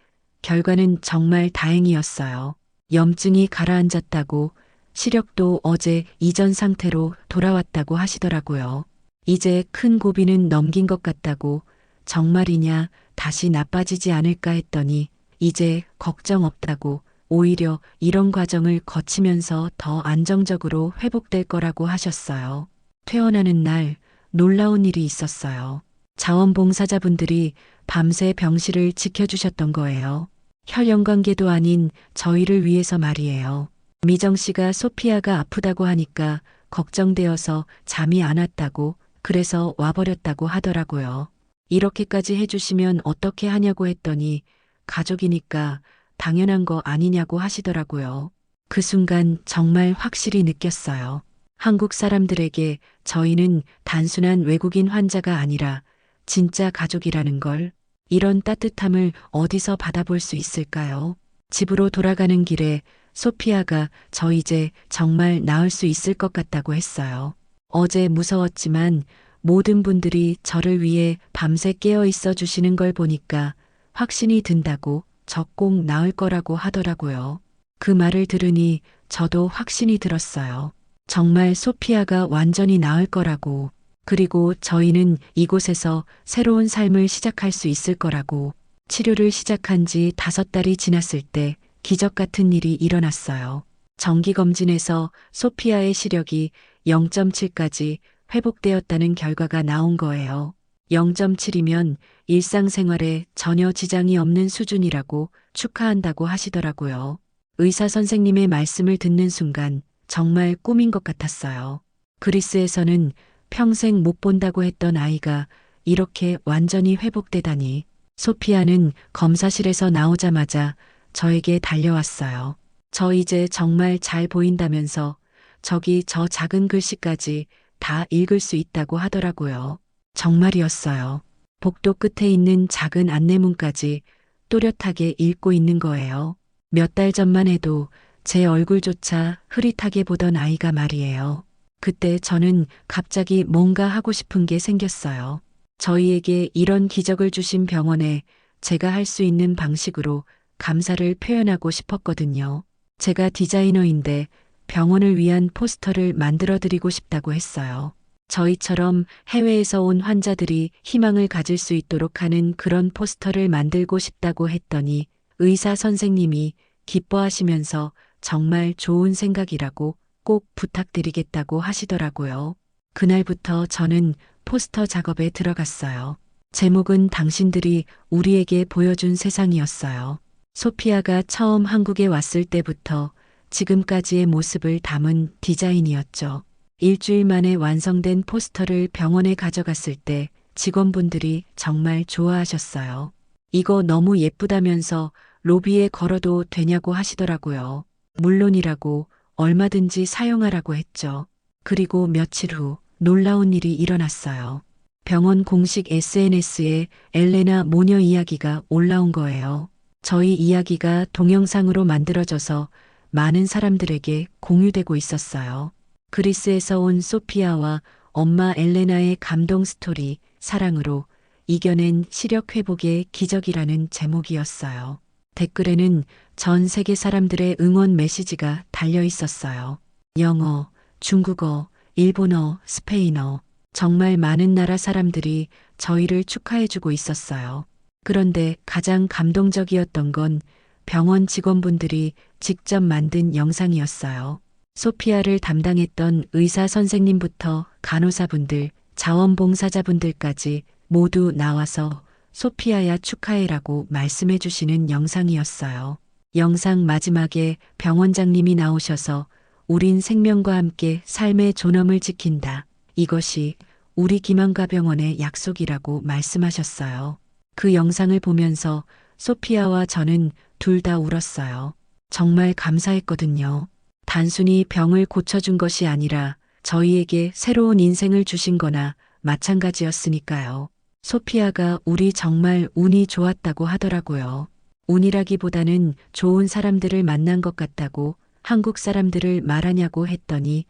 결과는 정말 다행이었어요. 염증이 가라앉았다고 시력도 어제 이전 상태로 돌아왔다고 하시더라고요. 이제 큰 고비는 넘긴 것 같다고 정말이냐 다시 나빠지지 않을까 했더니 이제 걱정 없다고 오히려 이런 과정을 거치면서 더 안정적으로 회복될 거라고 하셨어요. 퇴원하는 날 놀라운 일이 있었어요. 자원봉사자분들이 밤새 병실을 지켜주셨던 거예요. 혈연관계도 아닌 저희를 위해서 말이에요. 미정 씨가 소피아가 아프다고 하니까 걱정되어서 잠이 안 왔다고 그래서 와버렸다고 하더라고요. 이렇게까지 해주시면 어떻게 하냐고 했더니 가족이니까 당연한 거 아니냐고 하시더라고요. 그 순간 정말 확실히 느꼈어요. 한국 사람들에게 저희는 단순한 외국인 환자가 아니라 진짜 가족이라는 걸, 이런 따뜻함을 어디서 받아볼 수 있을까요? 집으로 돌아가는 길에 소피아가 저 이제 정말 나을 수 있을 것 같다고 했어요. 어제 무서웠지만 모든 분들이 저를 위해 밤새 깨어 있어 주시는 걸 보니까 확신이 든다고 저 꼭 나을 거라고 하더라고요. 그 말을 들으니 저도 확신이 들었어요. 정말 소피아가 완전히 나을 거라고, 그리고 저희는 이곳에서 새로운 삶을 시작할 수 있을 거라고. 치료를 시작한 지 5달이 지났을 때 기적 같은 일이 일어났어요. 정기검진에서 소피아의 시력이 0.7까지 회복되었다는 결과가 나온 거예요. 0.7이면 일상생활에 전혀 지장이 없는 수준이라고 축하한다고 하시더라고요. 의사 선생님의 말씀을 듣는 순간 정말 꿈인 것 같았어요. 그리스에서는 평생 못 본다고 했던 아이가 이렇게 완전히 회복되다니. 소피아는 검사실에서 나오자마자 저에게 달려왔어요. 저 이제 정말 잘 보인다면서 저기 저 작은 글씨까지 다 읽을 수 있다고 하더라고요. 정말이었어요. 복도 끝에 있는 작은 안내문까지 또렷하게 읽고 있는 거예요. 몇 달 전만 해도 제 얼굴조차 흐릿하게 보던 아이가 말이에요. 그때 저는 갑자기 뭔가 하고 싶은 게 생겼어요. 저희에게 이런 기적을 주신 병원에 제가 할 수 있는 방식으로 감사를 표현하고 싶었거든요. 제가 디자이너인데 병원을 위한 포스터를 만들어 드리고 싶다고 했어요. 저희처럼 해외에서 온 환자들이 희망을 가질 수 있도록 하는 그런 포스터를 만들고 싶다고 했더니 의사 선생님이 기뻐하시면서 정말 좋은 생각이라고 꼭 부탁드리겠다고 하시더라고요. 그날부터 저는 포스터 작업에 들어갔어요. 제목은 당신들이 우리에게 보여준 세상이었어요. 소피아가 처음 한국에 왔을 때부터 지금까지의 모습을 담은 디자인이었죠. 일주일 만에 완성된 포스터를 병원에 가져갔을 때 직원분들이 정말 좋아하셨어요. 이거 너무 예쁘다면서 로비에 걸어도 되냐고 하시더라고요. 물론이라고 얼마든지 사용하라고 했죠. 그리고 며칠 후 놀라운 일이 일어났어요. 병원 공식 SNS에 엘레나 모녀 이야기가 올라온 거예요. 저희 이야기가 동영상으로 만들어져서 많은 사람들에게 공유되고 있었어요. 그리스에서 온 소피아와 엄마 엘레나의 감동 스토리, 사랑으로 이겨낸 시력 회복의 기적이라는 제목이었어요. 댓글에는 전 세계 사람들의 응원 메시지가 달려 있었어요. 영어, 중국어, 일본어, 스페인어, 정말 많은 나라 사람들이 저희를 축하해주고 있었어요. 그런데 가장 감동적이었던 건 병원 직원분들이 직접 만든 영상이었어요. 소피아를 담당했던 의사 선생님부터 간호사분들, 자원봉사자분들까지 모두 나와서 소피아야 축하해라고 말씀해 주시는 영상이었어요. 영상 마지막에 병원장님이 나오셔서 우린 생명과 함께 삶의 존엄을 지킨다. 이것이 우리 김한과 병원의 약속이라고 말씀하셨어요. 그 영상을 보면서 소피아와 저는 둘 다 울었어요. 정말 감사했거든요. 단순히 병을 고쳐준 것이 아니라 저희에게 새로운 인생을 주신 거나 마찬가지였으니까요. 소피아가 우리 정말 운이 좋았다고 하더라고요. 운이라기보다는 좋은 사람들을 만난 것 같다고 한국 사람들을 말하냐고 했더니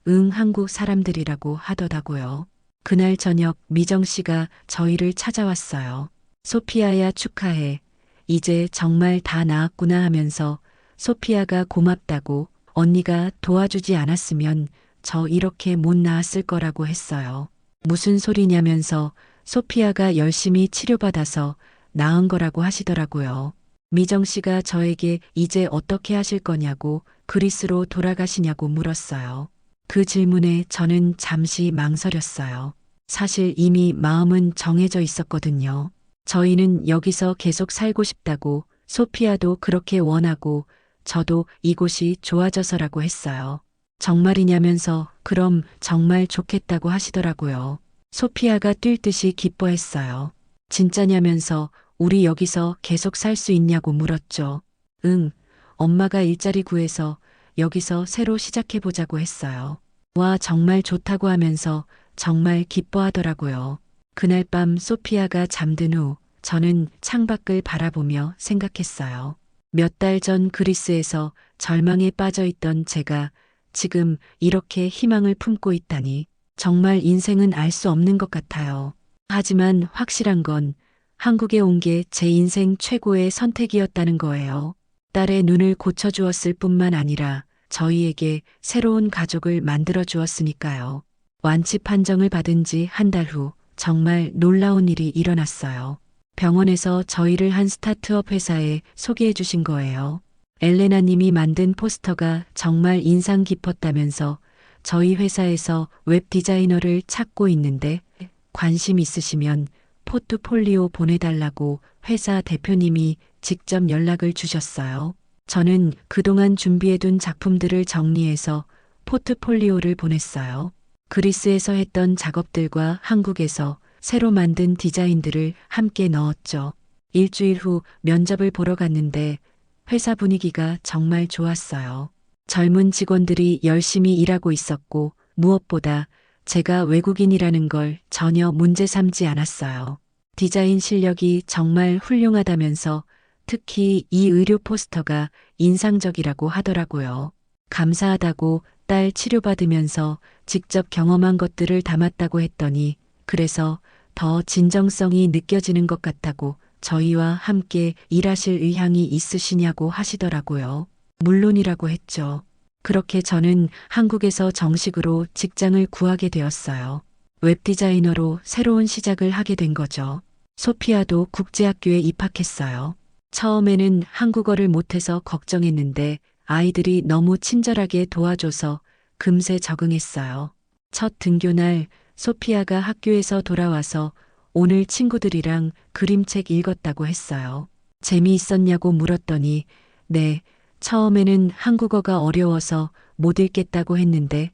응 한국 사람들이라고 하더라고요. 그날 저녁 미정 씨가 저희를 찾아왔어요. 소피아야 축하해. 이제 정말 다 나았구나 하면서 소피아가 고맙다고 언니가 도와주지 않았으면 저 이렇게 못 나았을 거라고 했어요. 무슨 소리냐면서 소피아가 열심히 치료받아서 나은 거라고 하시더라고요. 미정 씨가 저에게 이제 어떻게 하실 거냐고 그리스로 돌아가시냐고 물었어요. 그 질문에 저는 잠시 망설였어요. 사실 이미 마음은 정해져 있었거든요. 저희는 여기서 계속 살고 싶다고 소피아도 그렇게 원하고 저도 이곳이 좋아져서라고 했어요. 정말이냐면서 그럼 정말 좋겠다고 하시더라고요. 소피아가 뛸 듯이 기뻐했어요. 진짜냐면서 우리 여기서 계속 살 수 있냐고 물었죠. 응, 엄마가 일자리 구해서 여기서 새로 시작해보자고 했어요. 와, 정말 좋다고 하면서 정말 기뻐하더라고요. 그날 밤 소피아가 잠든 후 저는 창밖을 바라보며 생각했어요. 몇 달 전 그리스에서 절망에 빠져 있던 제가 지금 이렇게 희망을 품고 있다니 정말 인생은 알 수 없는 것 같아요. 하지만 확실한 건 한국에 온 게 제 인생 최고의 선택이었다는 거예요. 딸의 눈을 고쳐주었을 뿐만 아니라 저희에게 새로운 가족을 만들어 주었으니까요. 완치 판정을 받은 지 한 달 후 정말 놀라운 일이 일어났어요. 병원에서 저희를 한 스타트업 회사에 소개해 주신 거예요. 엘레나 님이 만든 포스터가 정말 인상 깊었다면서 저희 회사에서 웹 디자이너를 찾고 있는데 관심 있으시면 포트폴리오 보내달라고 회사 대표님이 직접 연락을 주셨어요. 저는 그동안 준비해둔 작품들을 정리해서 포트폴리오를 보냈어요. 그리스에서 했던 작업들과 한국에서 새로 만든 디자인들을 함께 넣었죠. 일주일 후 면접을 보러 갔는데 회사 분위기가 정말 좋았어요. 젊은 직원들이 열심히 일하고 있었고 무엇보다 제가 외국인이라는 걸 전혀 문제 삼지 않았어요. 디자인 실력이 정말 훌륭하다면서 특히 이 의료 포스터가 인상적이라고 하더라고요. 감사하다고 딸 치료받으면서 직접 경험한 것들을 담았다고 했더니 그래서 더 진정성이 느껴지는 것 같다고 저희와 함께 일하실 의향이 있으시냐고 하시더라고요. 물론이라고 했죠. 그렇게 저는 한국에서 정식으로 직장을 구하게 되었어요. 웹디자이너로 새로운 시작을 하게 된 거죠. 소피아도 국제학교에 입학했어요. 처음에는 한국어를 못해서 걱정했는데 아이들이 너무 친절하게 도와줘서 금세 적응했어요. 첫 등교날 소피아가 학교에서 돌아와서 오늘 친구들이랑 그림책 읽었다고 했어요. 재미있었냐고 물었더니 네, 처음에는 한국어가 어려워서 못 읽겠다고 했는데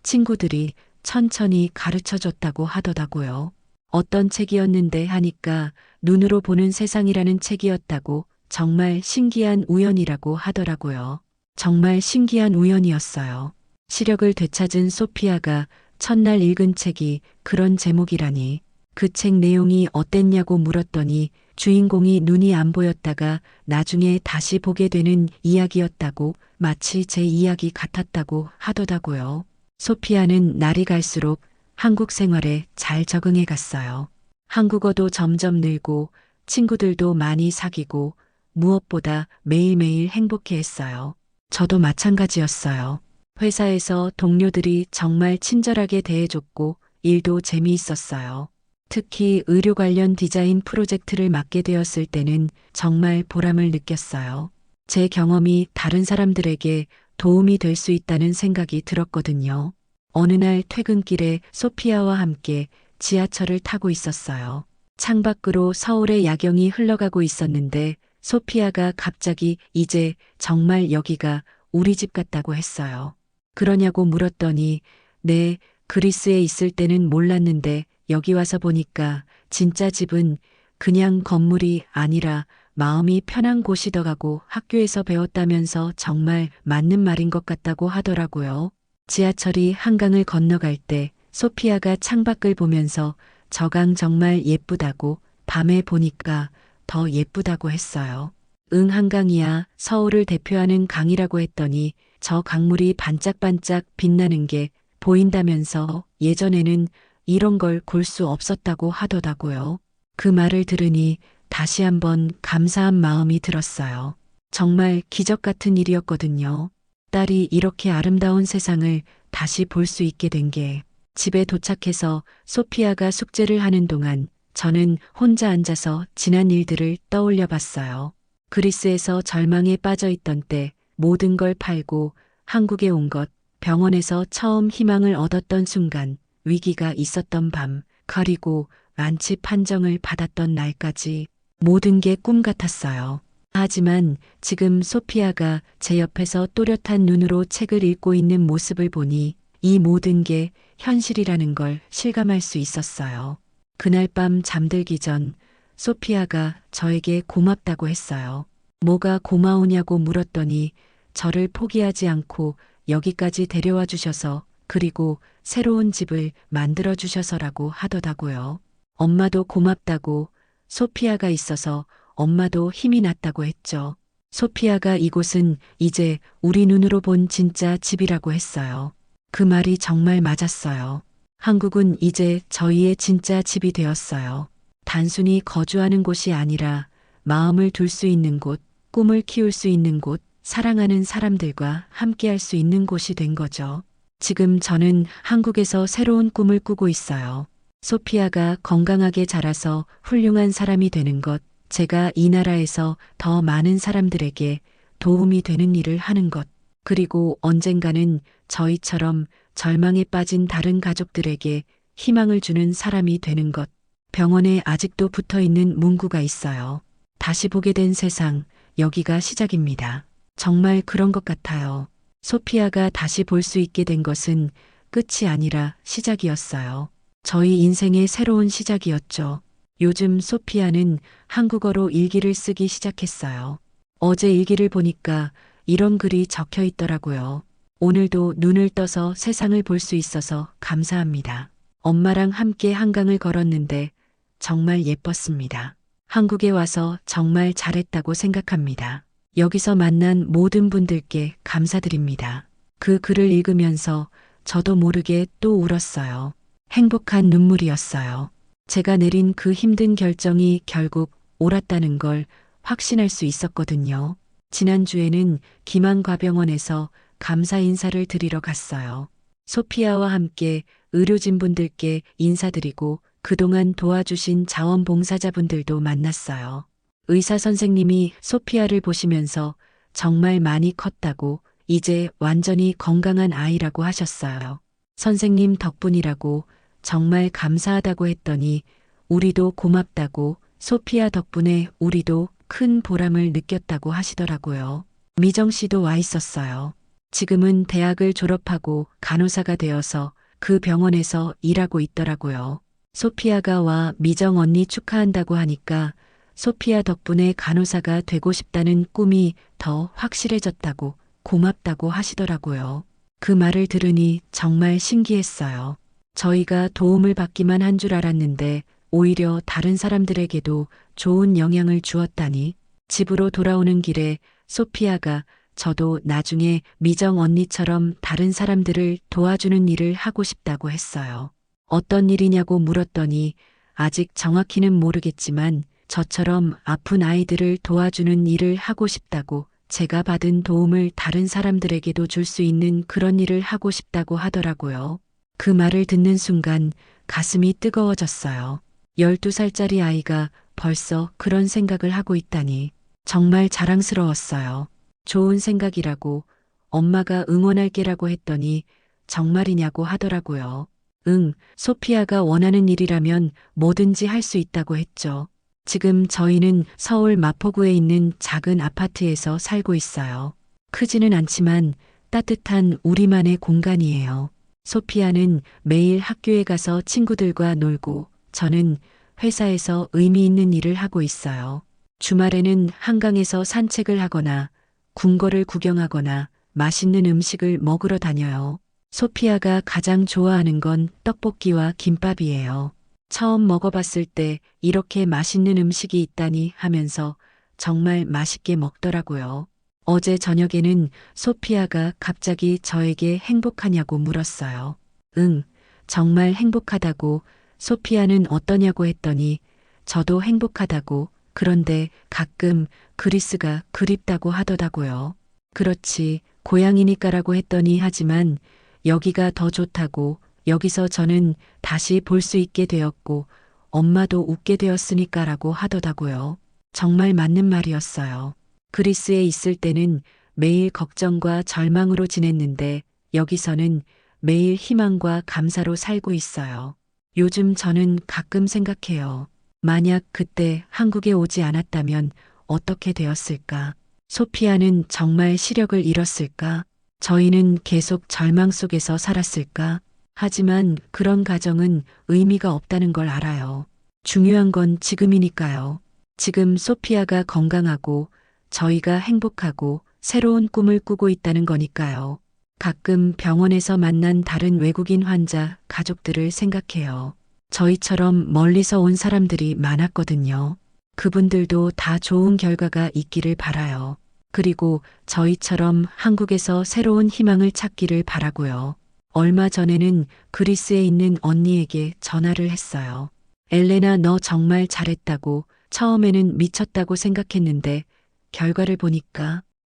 친구들이 천천히 가르쳐 줬다고 하더라고요. 어떤 책이었는데 하니까 눈으로 보는 세상이라는 책이었다고 정말 신기한 우연이라고 하더라고요. 정말 신기한 우연이었어요. 시력을 되찾은 소피아가 첫날 읽은 책이 그런 제목이라니. 그 책 내용이 어땠냐고 물었더니 주인공이 눈이 안 보였다가 나중에 다시 보게 되는 이야기였다고 마치 제 이야기 같았다고 하더라고요. 소피아는 날이 갈수록 한국 생활에 잘 적응해 갔어요. 한국어도 점점 늘고 친구들도 많이 사귀고 무엇보다 매일매일 행복해 했어요. 저도 마찬가지였어요. 회사에서 동료들이 정말 친절하게 대해줬고 일도 재미있었어요. 특히 의료 관련 디자인 프로젝트를 맡게 되었을 때는 정말 보람을 느꼈어요. 제 경험이 다른 사람들에게 도움이 될 수 있다는 생각이 들었거든요. 어느 날 퇴근길에 소피아와 함께 지하철을 타고 있었어요. 창밖으로 서울의 야경이 흘러가고 있었는데 소피아가 갑자기 이제 정말 여기가 우리 집 같다고 했어요. 그러냐고 물었더니 네, 그리스에 있을 때는 몰랐는데 여기 와서 보니까 진짜 집은 그냥 건물이 아니라 마음이 편한 곳이더라고 학교에서 배웠다면서 정말 맞는 말인 것 같다고 하더라고요. 지하철이 한강을 건너갈 때 소피아가 창밖을 보면서 저 강 정말 예쁘다고 밤에 보니까 더 예쁘다고 했어요. 응, 한강이야. 서울을 대표하는 강이라고 했더니 저 강물이 반짝반짝 빛나는 게 보인다면서 예전에는 이런 걸 볼 수 없었다고 하더라고요. 그 말을 들으니 다시 한번 감사한 마음이 들었어요. 정말 기적 같은 일이었거든요. 딸이 이렇게 아름다운 세상을 다시 볼 수 있게 된 게. 집에 도착해서 소피아가 숙제를 하는 동안 저는 혼자 앉아서 지난 일들을 떠올려 봤어요. 그리스에서 절망에 빠져 있던 때 모든 걸 팔고 한국에 온 것, 병원에서 처음 희망을 얻었던 순간, 위기가 있었던 밤, 그리고 완치 판정을 받았던 날까지 모든 게 꿈 같았어요. 하지만 지금 소피아가 제 옆에서 또렷한 눈으로 책을 읽고 있는 모습을 보니 이 모든 게 현실이라는 걸 실감할 수 있었어요. 그날 밤 잠들기 전 소피아가 저에게 고맙다고 했어요. 뭐가 고마우냐고 물었더니 저를 포기하지 않고 여기까지 데려와 주셔서 그리고 새로운 집을 만들어 주셔서라고 하더라고요. 엄마도 고맙다고 소피아가 있어서 엄마도 힘이 났다고 했죠. 소피아가 이곳은 이제 우리 눈으로 본 진짜 집이라고 했어요. 그 말이 정말 맞았어요. 한국은 이제 저희의 진짜 집이 되었어요. 단순히 거주하는 곳이 아니라 마음을 둘 수 있는 곳, 꿈을 키울 수 있는 곳, 사랑하는 사람들과 함께할 수 있는 곳이 된 거죠. 지금 저는 한국에서 새로운 꿈을 꾸고 있어요. 소피아가 건강하게 자라서 훌륭한 사람이 되는 것, 제가 이 나라에서 더 많은 사람들에게 도움이 되는 일을 하는 것, 그리고 언젠가는 저희처럼 절망에 빠진 다른 가족들에게 희망을 주는 사람이 되는 것. 병원에 아직도 붙어 있는 문구가 있어요. 다시 보게 된 세상, 여기가 시작입니다. 정말 그런 것 같아요. 소피아가 다시 볼 수 있게 된 것은 끝이 아니라 시작이었어요. 저희 인생의 새로운 시작이었죠. 요즘 소피아는 한국어로 일기를 쓰기 시작했어요. 어제 일기를 보니까 이런 글이 적혀 있더라고요. 오늘도 눈을 떠서 세상을 볼 수 있어서 감사합니다. 엄마랑 함께 한강을 걸었는데 정말 예뻤습니다. 한국에 와서 정말 잘했다고 생각합니다. 여기서 만난 모든 분들께 감사드립니다. 그 글을 읽으면서 저도 모르게 또 울었어요. 행복한 눈물이었어요. 제가 내린 그 힘든 결정이 결국 옳았다는 걸 확신할 수 있었거든요. 지난주에는 김한과병원에서 감사 인사를 드리러 갔어요. 소피아와 함께 의료진분들께 인사드리고 그동안 도와주신 자원봉사자분들도 만났어요. 의사 선생님이 소피아를 보시면서 정말 많이 컸다고 이제 완전히 건강한 아이라고 하셨어요. 선생님 덕분이라고 정말 감사하다고 했더니 우리도 고맙다고 소피아 덕분에 우리도 큰 보람을 느꼈다고 하시더라고요. 미정 씨도 와 있었어요. 지금은 대학을 졸업하고 간호사가 되어서 그 병원에서 일하고 있더라고요. 소피아가 와 미정 언니 축하한다고 하니까 소피아 덕분에 간호사가 되고 싶다는 꿈이 더 확실해졌다고 고맙다고 하시더라고요. 그 말을 들으니 정말 신기했어요. 저희가 도움을 받기만 한 줄 알았는데 오히려 다른 사람들에게도 좋은 영향을 주었다니. 집으로 돌아오는 길에 소피아가 저도 나중에 미정 언니처럼 다른 사람들을 도와주는 일을 하고 싶다고 했어요. 어떤 일이냐고 물었더니 아직 정확히는 모르겠지만 저처럼 아픈 아이들을 도와주는 일을 하고 싶다고, 제가 받은 도움을 다른 사람들에게도 줄 수 있는 그런 일을 하고 싶다고 하더라고요. 그 말을 듣는 순간 가슴이 뜨거워졌어요. 12살짜리 아이가 벌써 그런 생각을 하고 있다니 정말 자랑스러웠어요. 좋은 생각이라고 엄마가 응원할게라고 했더니 정말이냐고 하더라고요. 응, 소피아가 원하는 일이라면 뭐든지 할 수 있다고 했죠. 지금 저희는 서울 마포구에 있는 작은 아파트에서 살고 있어요. 크지는 않지만 따뜻한 우리만의 공간이에요. 소피아는 매일 학교에 가서 친구들과 놀고 저는 회사에서 의미 있는 일을 하고 있어요. 주말에는 한강에서 산책을 하거나 궁궐을 구경하거나 맛있는 음식을 먹으러 다녀요. 소피아가 가장 좋아하는 건 떡볶이와 김밥이에요. 처음 먹어봤을 때 이렇게 맛있는 음식이 있다니 하면서 정말 맛있게 먹더라고요. 어제 저녁에는 소피아가 갑자기 저에게 행복하냐고 물었어요. 응, 정말 행복하다고. 소피아는 어떠냐고 했더니 저도 행복하다고, 그런데 가끔 그리스가 그립다고 하더라고요. 그렇지, 고향이니까라고 했더니 하지만 여기가 더 좋다고, 여기서 저는 다시 볼 수 있게 되었고 엄마도 웃게 되었으니까라고 하더라고요. 정말 맞는 말이었어요. 그리스에 있을 때는 매일 걱정과 절망으로 지냈는데 여기서는 매일 희망과 감사로 살고 있어요. 요즘 저는 가끔 생각해요. 만약 그때 한국에 오지 않았다면 어떻게 되었을까? 소피아는 정말 시력을 잃었을까? 저희는 계속 절망 속에서 살았을까? 하지만 그런 가정은 의미가 없다는 걸 알아요. 중요한 건 지금이니까요. 지금 소피아가 건강하고 저희가 행복하고 새로운 꿈을 꾸고 있다는 거니까요. 가끔 병원에서 만난 다른 외국인 환자 가족들을 생각해요. 저희처럼 멀리서 온 사람들이 많았거든요. 그분들도 다 좋은 결과가 있기를 바라요. 그리고 저희처럼 한국에서 새로운 희망을 찾기를 바라고요. 얼마 전에는 그리스에 있는 언니에게 전화를 했어요. 엘레나, 너 정말 잘했다고. 처음에는 미쳤다고 생각했는데 결과를 보니까